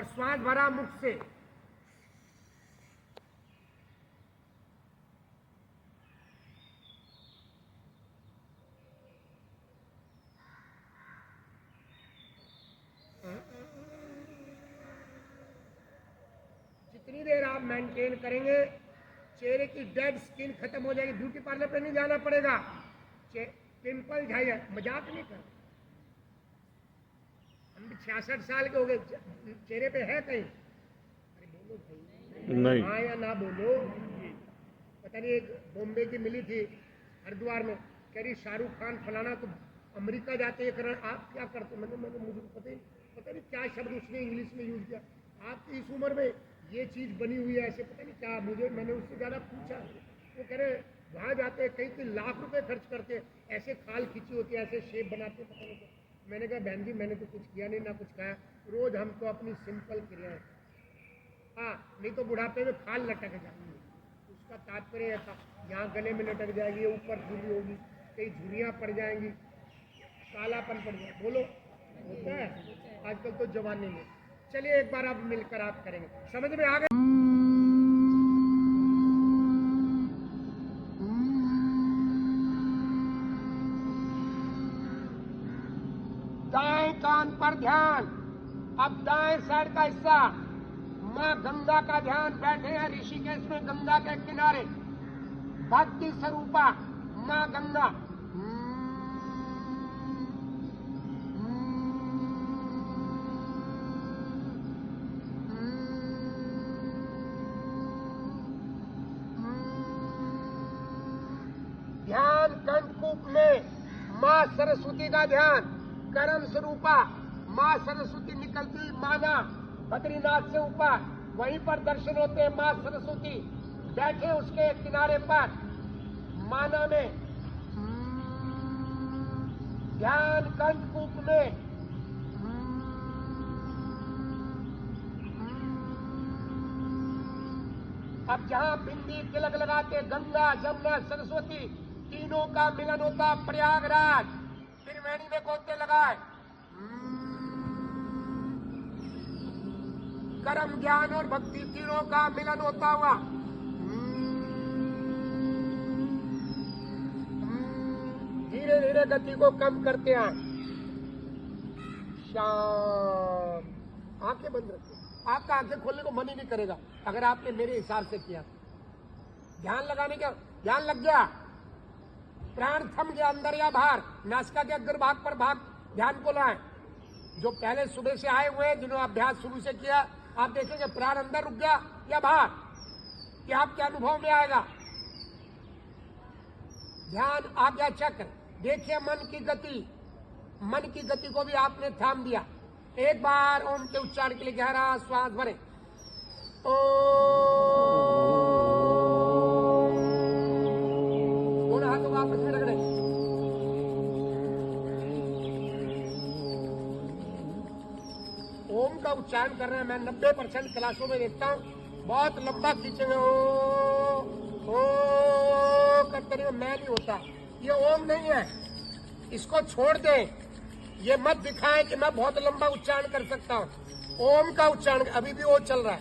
और श्वास भरा मुख से। जितनी देर आप मेंटेन करेंगे, चेहरे की डेड स्किन खत्म हो जाएगी। ब्यूटी पार्लर पे नहीं जाना पड़ेगा, पिंपल जाएगा। मजाक नहीं कर, हम भी 66 साल के हो गए, चेहरे पे है कहीं? अरे बोलो भाई, नहीं हाँ या ना बोलो। पता नहीं, एक बॉम्बे की मिली थी हरिद्वार में, कह रही शाहरुख खान फलाना तो अमेरिका जाते हैं करण, आप क्या करते? मैंने मुझे पता नहीं क्या शब्द उसने इंग्लिश में यूज किया। आपकी इस उम्र में ये चीज बनी हुई है ऐसे, पता नहीं क्या। मैंने उससे ज्यादा पूछा, वो कह रहे वहां जाते हैं कई लाख रुपए खर्च करके, ऐसे खाल खींची होती है, ऐसे शेप बनाते, पता नहीं क्या। मैंने कहा बहन जी मैंने तो कुछ किया नहीं, ना कुछ खाया, रोज हम तो अपनी सिंपल क्रियाएं। हाँ, नहीं तो बुढ़ापे में खाल लटक जाएगी। उसका तात्पर्य ऐसा, यहाँ गले में लटक जाएगी, ऊपर झुर्री होगी, कई झुर्रियाँ पड़ जाएंगी, कालापन पड़ जाए। बोलो, होता है आजकल तो जवानी में। चलिए एक बार आप मिलकर आप करेंगे, समझ में आ गए? दाएं कान पर ध्यान। अब दाएं साइड का हिस्सा, माँ गंगा का ध्यान। बैठे हैं ऋषिकेश में गंगा के किनारे, भक्ति स्वरूपा माँ गंगा। ध्यान कंठकूप में माँ सरस्वती का ध्यान। कर्म स्वरूपा माँ सरस्वती निकलती माना बद्रीनाथ से ऊपर, वहीं पर दर्शन होते हैं माँ सरस्वती। बैठे उसके किनारे पर माना में ध्यान कंठकूप में। अब जहाँ बिंदी तिलक लगाते गंगा जमुना सरस्वती, तीनों का मिलन होता प्रयागराज। त्रिवेणी में गोते लगाए, कर्म ज्ञान और भक्ति तीनों का मिलन होता हुआ। धीरे धीरे गति को कम करते हैं। शाम, आंखें बंद रखिए। आपका आंखें खोलने को मन ही नहीं करेगा अगर आपने मेरे हिसाब से किया। ध्यान लगाने का ध्यान लग गया, प्राण थम गया अंदर या बाहर, नासिका के अग्रभाग पर भाग ध्यान को लाएं। जो पहले सुबह से आए हुए हैं, जिन्होंने अभ्यास शुरू से किया, आप देखेंगे प्राण अंदर रुक गया या बाहर, कि आपके अनुभव में आएगा। ध्यान आज्ञा चक्र, देखिए मन की गति, मन की गति को भी आपने थाम दिया। एक बार ओम के उच्चारण के लिए गहरा श्वास भरें। दोनों हाथों को आपस में रगड़ें। ओम का उच्चारण कर रहे हैं, मैं 90% क्लासों में देखता हूँ बहुत लंबा खींचेंगे, ओ करते रहिए, मैं नहीं होता। ये ओम नहीं है, इसको छोड़ दें। ये मत दिखाएं कि मैं बहुत लंबा उच्चारण कर सकता हूँ। ओम का उच्चारण अभी भी वो चल रहा है।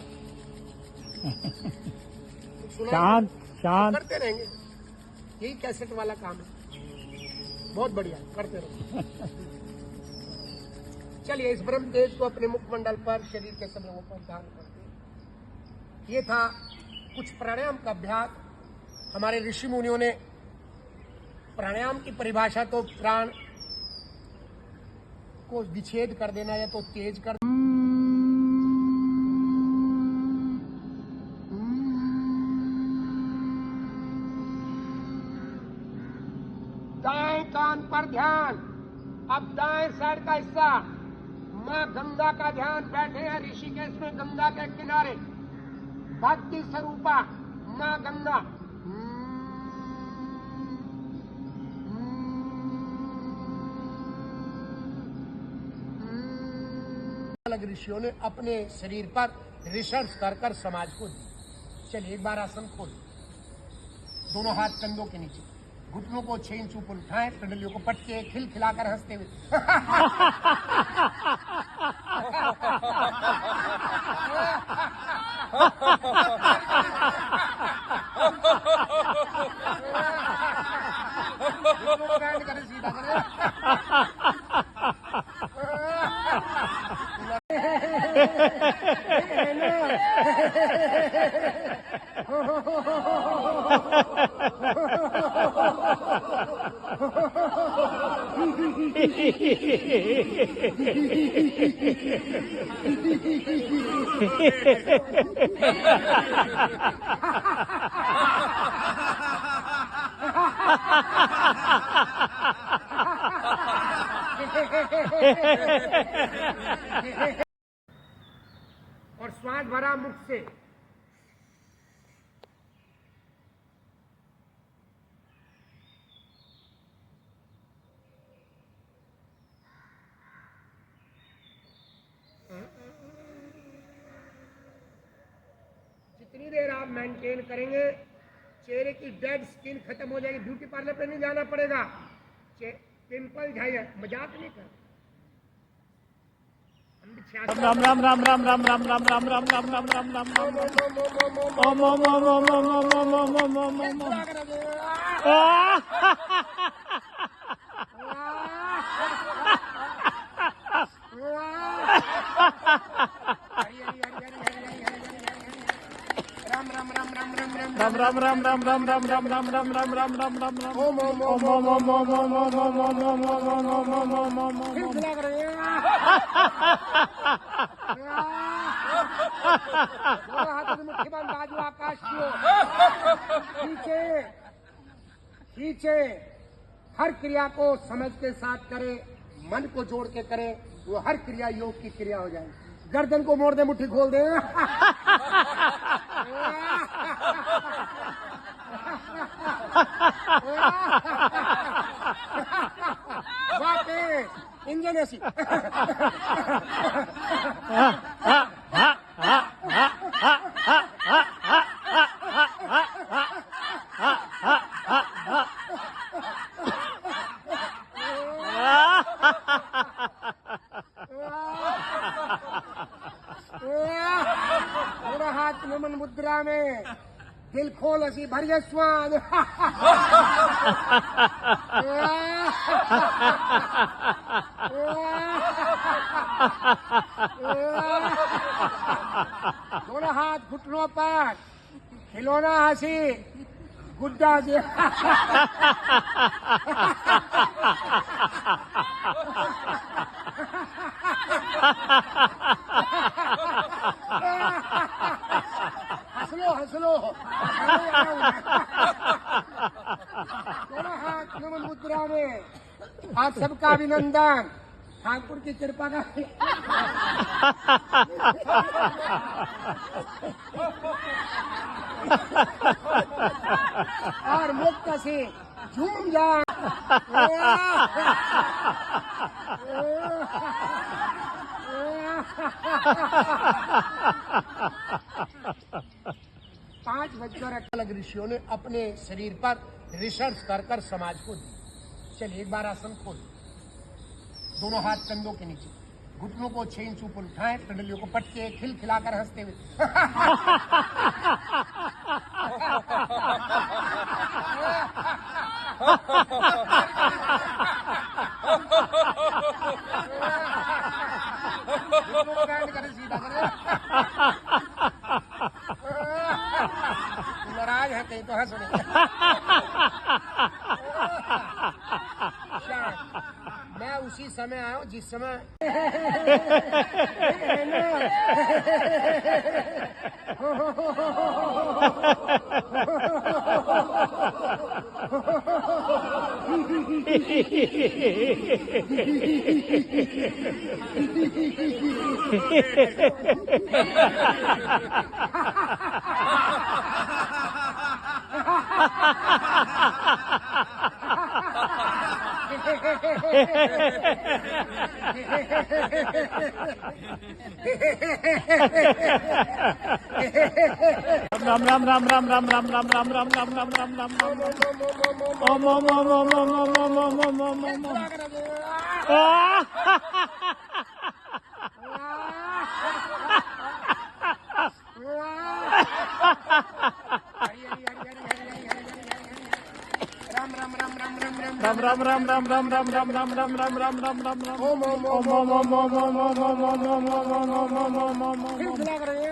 शांत शांत करते रहेंगे, यही कैसेट वाला काम है। बहुत बढ़िया, करते रहो। चलिए इस ब्रह्म तेज को अपने मुखमंडल पर, शरीर के सब लोगों पर ध्यान करते। ये था कुछ प्राणायाम का अभ्यास। हमारे ऋषि मुनियों ने प्राणायाम की परिभाषा तो प्राण को विच्छेद कर देना या तो तेज कर। दाएं कान पर ध्यान। अब दाएं साइड का हिस्सा, माँ गंगा का ध्यान। बैठे हैं ऋषिकेश में गंगा के किनारे, भक्ति स्वरूपा माँ गंगा। अलग ऋषियों ने अपने शरीर पर रिसर्च कर समाज को दी। चलिए एक बार आसन खोल, दोनों हाथ कंधों के नीचे, घुटनों को 6 इंच ऊपर उठाएं, पिंडलियों को पटके खिलखिलाकर हंसते हुए। बैंड करे सीधा करे और श्वास भरा मुख से जितनी देर आप मेंटेन करेंगे चेहरे की डेड स्किन खत्म हो जाएगी। ब्यूटी पार्लर पे नहीं जाना पड़ेगा। पिंपल झाइया मजाक नहीं कर। राम राम राम राम राम राम राम राम राम राम राम राम राम ओम ओम ओम ओम ओम ओम ओम ओम ओम ओम ओम राम राम राम राम राम राम राम राम राम राम राम राम राम राम ओम ओम ओम ओम ओम ओम ओम ओम ओम ओम ओम ओम ओम ओम ओम ओम मुट्ठी बंद बाजू आकाश की खींचे खींचे। हर क्रिया को समझ के साथ करे, मन को जोड़ के करे, वो हर क्रिया योग की क्रिया हो जाएगी। गर्दन को मोड़ दे, मुट्ठी खोल दे। वापे इंजन ऐसी हाथ नमन मुद्रा में दिल खोल असी भरिए स्वाद। दोनों हाथ घुटनों पर खिलौना हंसी गुड्डा जी। हंस लो दोनों हाथ नमन मुद्रा में। आप सबका अभिनंदन। ठाकुर की कृपा का और मुक्त से झूम जा। पांच बच्चों अलग ऋषियों ने अपने शरीर पर रिसर्च कर कर समाज को दी। चलिए एक बार आसन खोल, दोनों हाथ कंधों के नीचे, घुटनों को 6 इंच ऊपर उठाएं, पिंडलियों को पटके खिलखिलाकर हंसते हुए। सीधा करे। नाराज है कहीं तो हंस रहे। मैं उसी समय आया हूँ जिस समय राम राम राम राम राम राम राम राम राम राम राम राम राम ओम ओम ओम ओम ओम ओम ओम ओम ओम ओम ओम वाह राम राम राम राम राम राम राम राम राम राम राम राम राम राम ओम ओम ओम ओम ओम ओम ओम ओम ओम ओम ओम ओम ओम ओम ओम ओम ओम फिर सुना करेंगे